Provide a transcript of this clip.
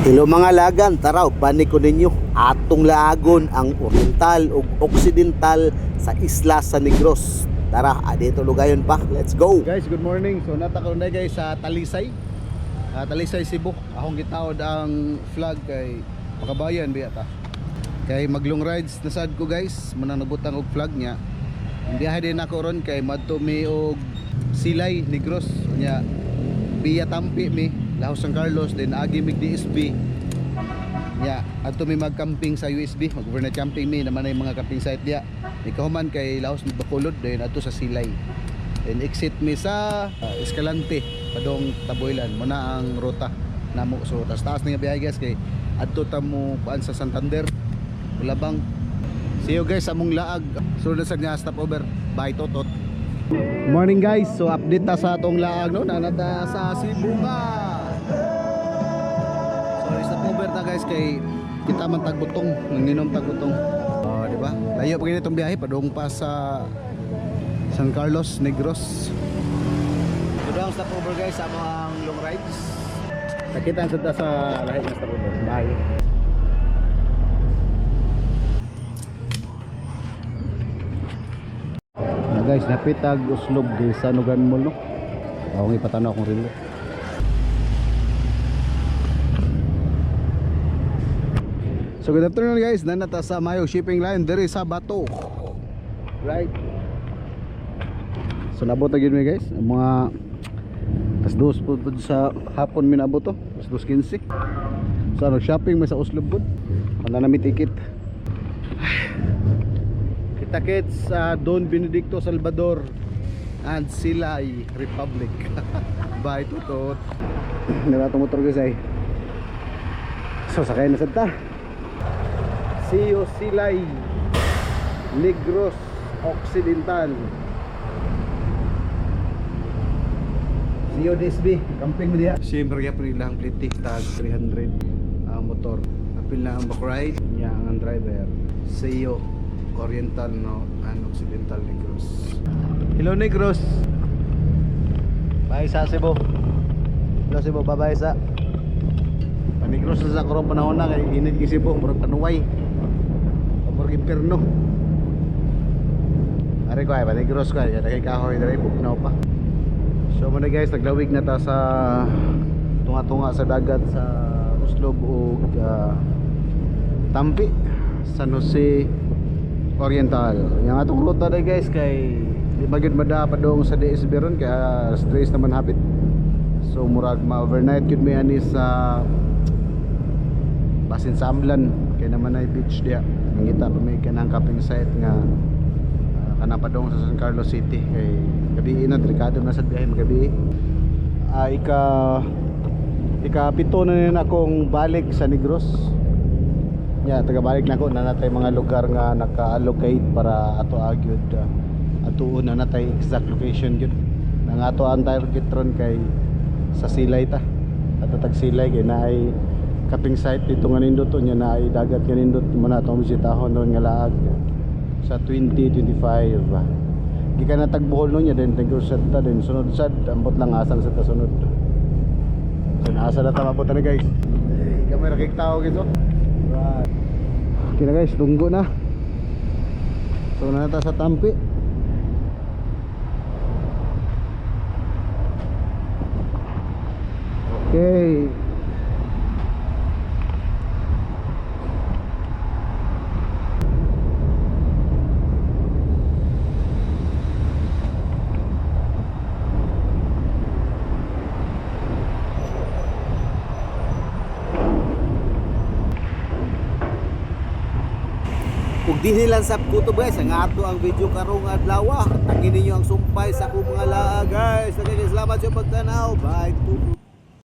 Hello mga lagan, tara bani ko ninyo atong laagon ang oriental ug occidental sa isla San Negros. Tara, dito lugayon pa. Let's go. Guys, good morning. So natakaroon na guys sa Talisay. Talisay Cebu. Akong gitaod ang flag kay Makabayan biya ta. Kay maglong rides na sad ko guys, mananabutang og flag niya. Biyahe din ako ron kay madto mi og Silay Negros nya biya Tampi mi Lahos San Carlos, then agi mig DSB. Ya, adto mi mag-camping sa USB, mag-overnight camping mi naman ay mga camping site dia. Ikahuman kay Lahos mi Bacolod, then adto sa Silay. Then exit mi sa Escalante, padong Taboylan, mo na ang ruta namo. So taas nga biyahe guys kay adto ta mo kuan sa Santander, Ulabang. See you guys sa among laag. Sunod sa nga stopover. Bye Totot. Morning guys, so update ta sa atong laag no, nanata sa Cebu ka. Over na guys kay kita man tagbutong, nanginom tagbutong. Di ba? Layo pa ganitong biyahe padung pa sa San Carlos, Negros. Ito daw ang stopover guys sa mga long rides. Nakita sa sa lahi ng stopover. Bye. Na guys, napitag uslog di sa Nugan Mall no. Ako ipatanaw akong relo. So good afternoon guys, nanata sa Mayo Shipping Line diri sa Bato. Right. So nabot na gid mi guys, ang mga tas 2 pud sa hapon mi nabot to, tas 2:15. So nag-shopping may sa Oslo bud. Wala na mi ticket. Kita-kits sa Don Benedicto Salvador and Silay Republic. Bye Tutot. Nara motor guys ay. So sakay na sad ta. Silay Negros Occidental. DSB camping mo diya. Siyempre kaya lang plate tag 300 ang motor. Apil na ang back ride niya ang driver. CEO Oriental no and Occidental Negros. Hello Negros. Bye sa Cebu. Hello Cebu, bye sa Negros sa karong panahon na kay init gi Cebu murag panuway. Murag imperno. Ari ko ay Negros ko ay kay kahoy diri bugnaw pa. So muna guys, naglawig na ta sa tunga-tunga sa dagat sa Uslob ug Tampi, San Jose Oriental. Yang atong ruta dai guys kay di magid mada padong sa DSB ron kaya stress naman hapit. So murag ma-overnight gid mi ani sa Basin Samlan kay naman ay beach dia. Ngita pa may kanang camping site nga kana padong sa San Carlos City kay gabi na delikado na sa biyahe magabi. Ika-pito na nila akong balik sa Negros. Ya, taga-balik na ako na natay mga lugar nga naka-allocate para ato agyud atuon na natay exact location gyud. Nang ato ang target ron kay sa Silay ta. Ato tag Silay kay naay camping site dito nga nindot nya naay dagat nga nindot man atong bisitahon ron nga laag sa 2025. Gikan na tagbuhol no nya den Negros ta den sunod sad ambot lang asang sa sunod. So naasa na ta mabot na guys. Kamera kay tao gito. Right. Okay na guys, tunggo na. So na ta sa Tampi. Okay. Kung di nilang sa kuto guys, ang ato ang video karong adlaw. Tangin ninyo ang sumpay sa akong mga laag guys. Salamat sa pagtanaw. Bye.